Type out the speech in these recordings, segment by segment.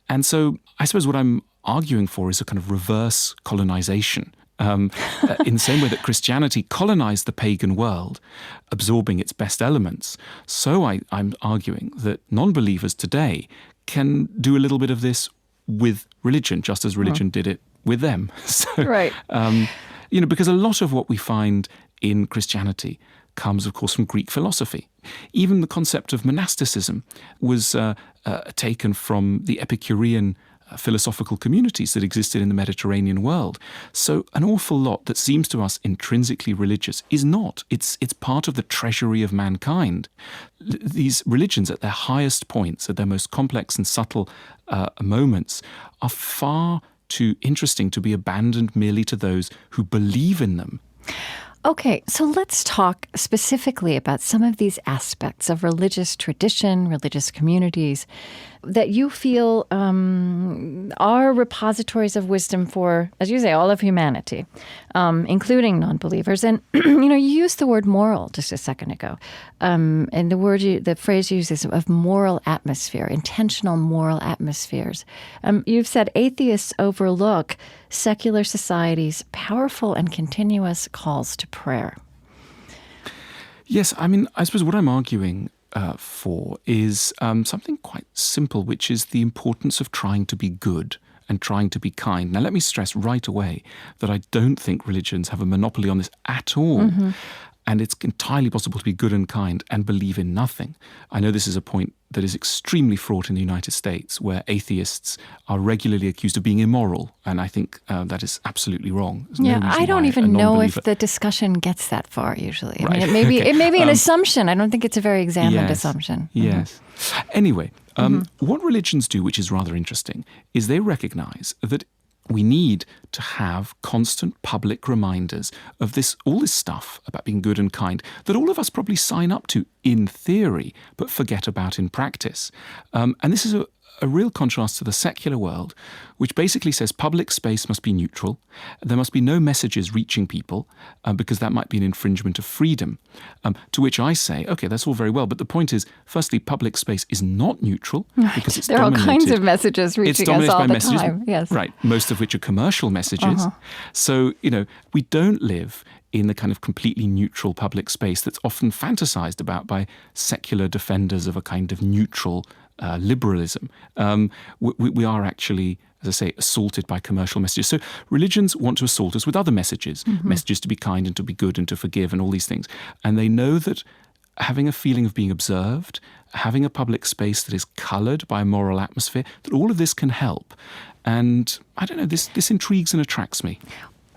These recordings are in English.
And so I suppose what I'm arguing for is a kind of reverse colonization. In the same way that Christianity colonized the pagan world, absorbing its best elements, so I'm arguing that non-believers today can do a little bit of this with religion, just as religion did it with them. So, right. Because a lot of what we find in Christianity comes, of course, from Greek philosophy. Even the concept of monasticism was taken from the Epicurean philosophical communities that existed in the Mediterranean world. So an awful lot that seems to us intrinsically religious is not. It's part of the treasury of mankind. These religions at their highest points, at their most complex and subtle moments, are far too interesting to be abandoned merely to those who believe in them. Okay, so let's talk specifically about some of these aspects of religious tradition, religious communities that you feel are repositories of wisdom for, as you say, all of humanity, including non-believers. And you used the word moral just a second ago, and the phrase you use is of moral atmosphere, intentional moral atmospheres. You've said atheists overlook secular society's powerful and continuous calls to prayer. Yes, I suppose what I'm arguing for is something quite simple, which is the importance of trying to be good and trying to be kind. Now, let me stress right away that I don't think religions have a monopoly on this at all. Mm-hmm. And it's entirely possible to be good and kind and believe in nothing. I know this is a point that is extremely fraught in the United States, where atheists are regularly accused of being immoral. And I think that is absolutely wrong. I don't even know if the discussion gets that far usually. Right. It may be an assumption. I don't think it's a very examined assumption. Yes. Mm-hmm. Anyway, what religions do, which is rather interesting, is they recognize that we need to have constant public reminders of all this stuff about being good and kind that all of us probably sign up to in theory, but forget about in practice. And this is a real contrast to the secular world, which basically says public space must be neutral. There must be no messages reaching people, because that might be an infringement of freedom. To which I say, okay, that's all very well. But the point is, firstly, public space is not neutral because it's dominated. There are all kinds of messages reaching us all the time. Yes. Right, most of which are commercial messages. Uh-huh. So, we don't live in the kind of completely neutral public space that's often fantasized about by secular defenders of a kind of neutral liberalism. We are actually, as I say, assaulted by commercial messages. So religions want to assault us with other messages, messages to be kind and to be good and to forgive and all these things. And they know that having a feeling of being observed, having a public space that is colored by a moral atmosphere, that all of this can help. And I don't know, this intrigues and attracts me.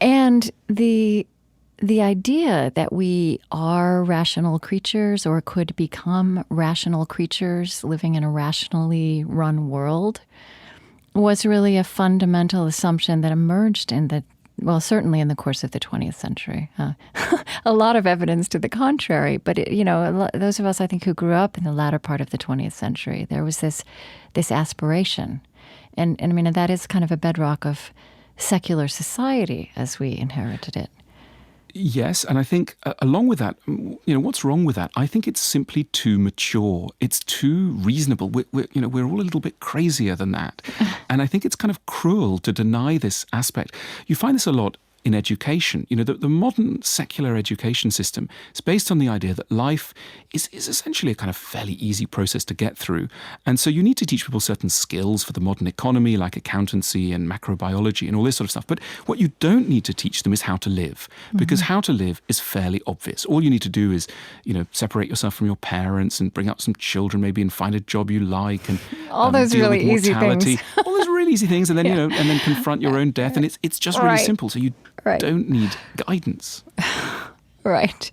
And the idea that we are rational creatures or could become rational creatures living in a rationally run world was really a fundamental assumption that emerged certainly in the course of the 20th century. A lot of evidence to the contrary, but those of us, I think, who grew up in the latter part of the 20th century, there was this aspiration. And that is kind of a bedrock of secular society as we inherited it. Yes, and I think along with that, what's wrong with that? I think it's simply too mature. It's too reasonable. We're all a little bit crazier than that. And I think it's kind of cruel to deny this aspect. You find this a lot in education. The modern secular education system is based on the idea that life is essentially a kind of fairly easy process to get through. And so you need to teach people certain skills for the modern economy, like accountancy and macrobiology and all this sort of stuff. But what you don't need to teach them is how to live, because how to live is fairly obvious. All you need to do is, separate yourself from your parents and bring up some children maybe and find a job you like and all those deal really with mortality. easy things. All those really easy things, and then and then confront your own death, and it's just really simple. So you don't need guidance. Right.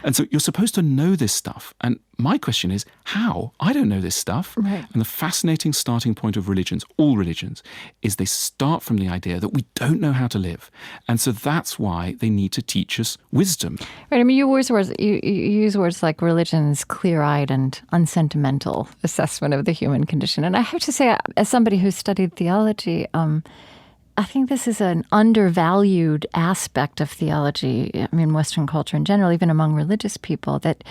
And so you're supposed to know this stuff. And my question is, how? I don't know this stuff. Right. And the fascinating starting point of religions, all religions, is they start from the idea that we don't know how to live. And so that's why they need to teach us wisdom. Right. You use words like religion's clear-eyed and unsentimental assessment of the human condition. And I have to say, as somebody who studied theology, I think this is an undervalued aspect of theology, Western culture in general, even among religious people, that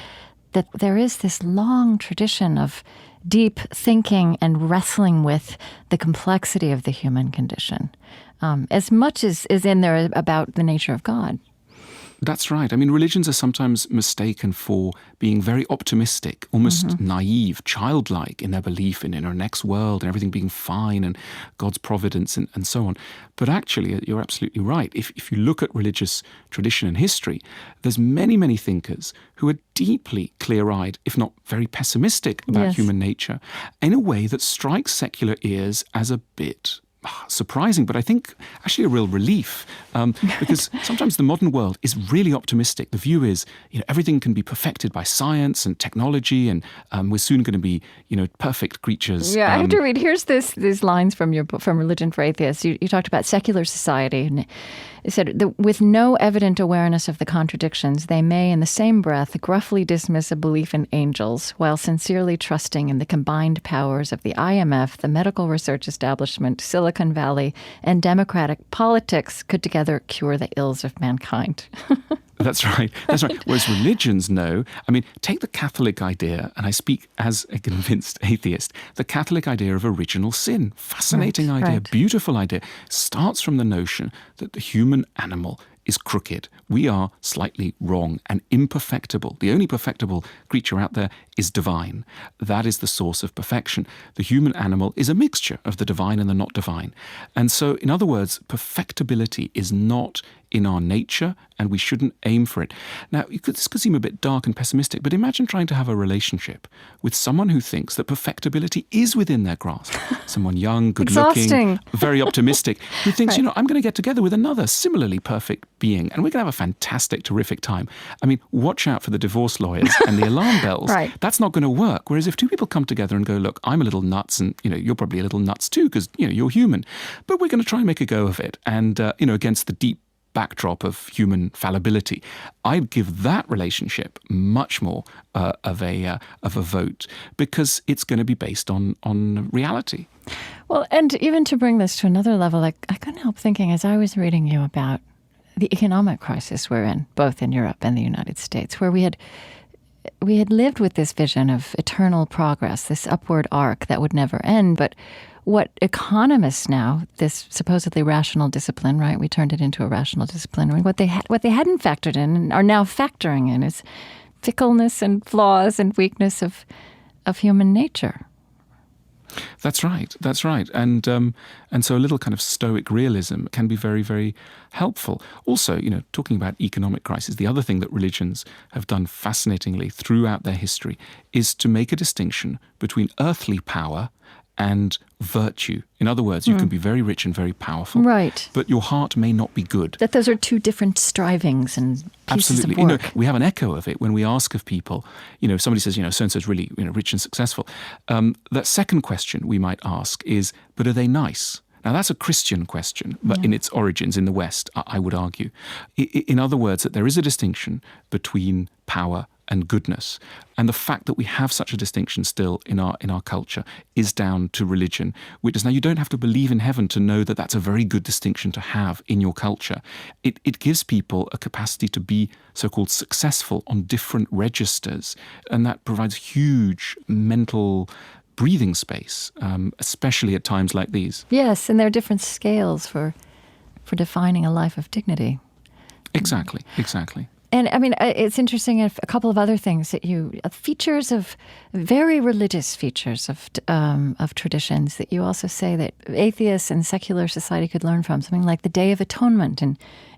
that there is this long tradition of deep thinking and wrestling with the complexity of the human condition, as much as is in there about the nature of God. That's right. I mean, religions are sometimes mistaken for being very optimistic, almost naive, childlike in their belief in our next world and everything being fine and God's providence and so on. But actually, you're absolutely right. If you look at religious tradition and history, there's many, many thinkers who are deeply clear-eyed, if not very pessimistic about human nature, in a way that strikes secular ears as a bit surprising, but I think actually a real relief, because sometimes the modern world is really optimistic. The view is, everything can be perfected by science and technology, and we're soon going to be, perfect creatures. Yeah, I have to read. Here's these lines from your book, from Religion for Atheists. You talked about secular society, and it said, with no evident awareness of the contradictions, they may, in the same breath, gruffly dismiss a belief in angels, while sincerely trusting in the combined powers of the IMF, the medical research establishment, Silicon Valley, and democratic politics could together cure the ills of mankind. That's right. That's right. Whereas religions know, take the Catholic idea, and I speak as a convinced atheist, the Catholic idea of original sin. Fascinating idea, beautiful idea. Starts from the notion that the human animal is crooked. We are slightly wrong and imperfectible. The only perfectible creature out there is divine. That is the source of perfection. The human animal is a mixture of the divine and the not divine. And so, in other words, perfectibility is not in our nature, and we shouldn't aim for it. Now, this could seem a bit dark and pessimistic, but imagine trying to have a relationship with someone who thinks that perfectibility is within their grasp. Someone young, good-looking, very optimistic, who thinks, I'm going to get together with another similarly perfect being, and we're going to have a fantastic, terrific time. Watch out for the divorce lawyers and the alarm bells. That's not going to work. Whereas if two people come together and go, look, I'm a little nuts, and you're probably a little nuts too, because you're human, but we're going to try and make a go of it, and against the deep backdrop of human fallibility, I'd give that relationship much more of a vote, because it's going to be based on reality. Well, and even to bring this to another level, I couldn't help thinking as I was reading you about the economic crisis we're in, both in Europe and the United States, where we had lived with this vision of eternal progress, this upward arc that would never end, but what economists now, this supposedly rational discipline, right? We turned it into a rational discipline. What they hadn't factored in and are now factoring in is fickleness and flaws and weakness of human nature. That's right. That's right. And so a little kind of stoic realism can be very, very helpful. Also, talking about economic crisis, the other thing that religions have done fascinatingly throughout their history is to make a distinction between earthly power and virtue. In other words, you can be very rich and very powerful, right, but your heart may not be good. That those are two different strivings and pieces Absolutely. of work. We have an echo of it when we ask of people, if somebody says, so-and-so is really rich and successful. That second question we might ask is, but are they nice? Now, that's a Christian question, but in its origins in the West, I would argue. In other words, that there is a distinction between power and goodness. And the fact that we have such a distinction still in our culture is down to religion, which is, now you don't have to believe in heaven to know that that's a very good distinction to have in your culture. It gives people a capacity to be so-called successful on different registers, and that provides huge mental breathing space, especially at times like these. Yes, and there are different scales for defining a life of dignity. Exactly. And it's interesting, a couple of other things that features of very religious features of traditions that you also say that atheists and secular society could learn from, something like the Day of Atonement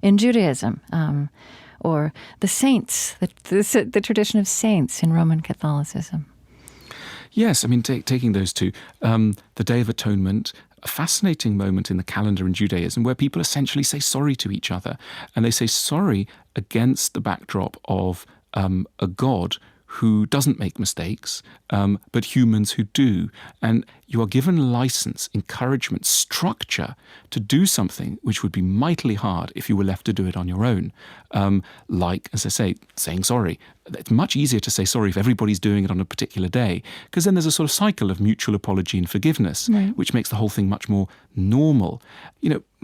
in Judaism, or the saints, the tradition of saints in Roman Catholicism. Yes, taking those two, the Day of Atonement, a fascinating moment in the calendar in Judaism where people essentially say sorry to each other. And they say sorry against the backdrop of a God who doesn't make mistakes, but humans who do. And you are given license, encouragement, structure to do something which would be mightily hard if you were left to do it on your own. Like, as I say, saying sorry. It's much easier to say sorry if everybody's doing it on a particular day, because then there's a sort of cycle of mutual apology and forgiveness, which makes the whole thing much more normal.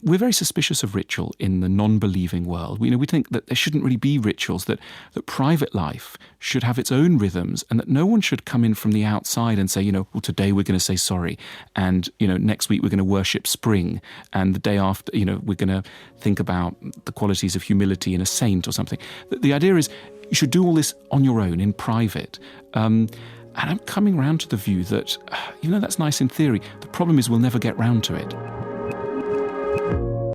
we're very suspicious of ritual in the non-believing world. We think that there shouldn't really be rituals, that private life should have its own rhythms, and that no one should come in from the outside and say, well, today we're going to say sorry, and next week we're going to worship spring, and the day after, we're going to think about the qualities of humility in a saint or something. The idea is you should do all this on your own, in private. And I'm coming round to the view that, even though that's nice in theory, the problem is we'll never get round to it.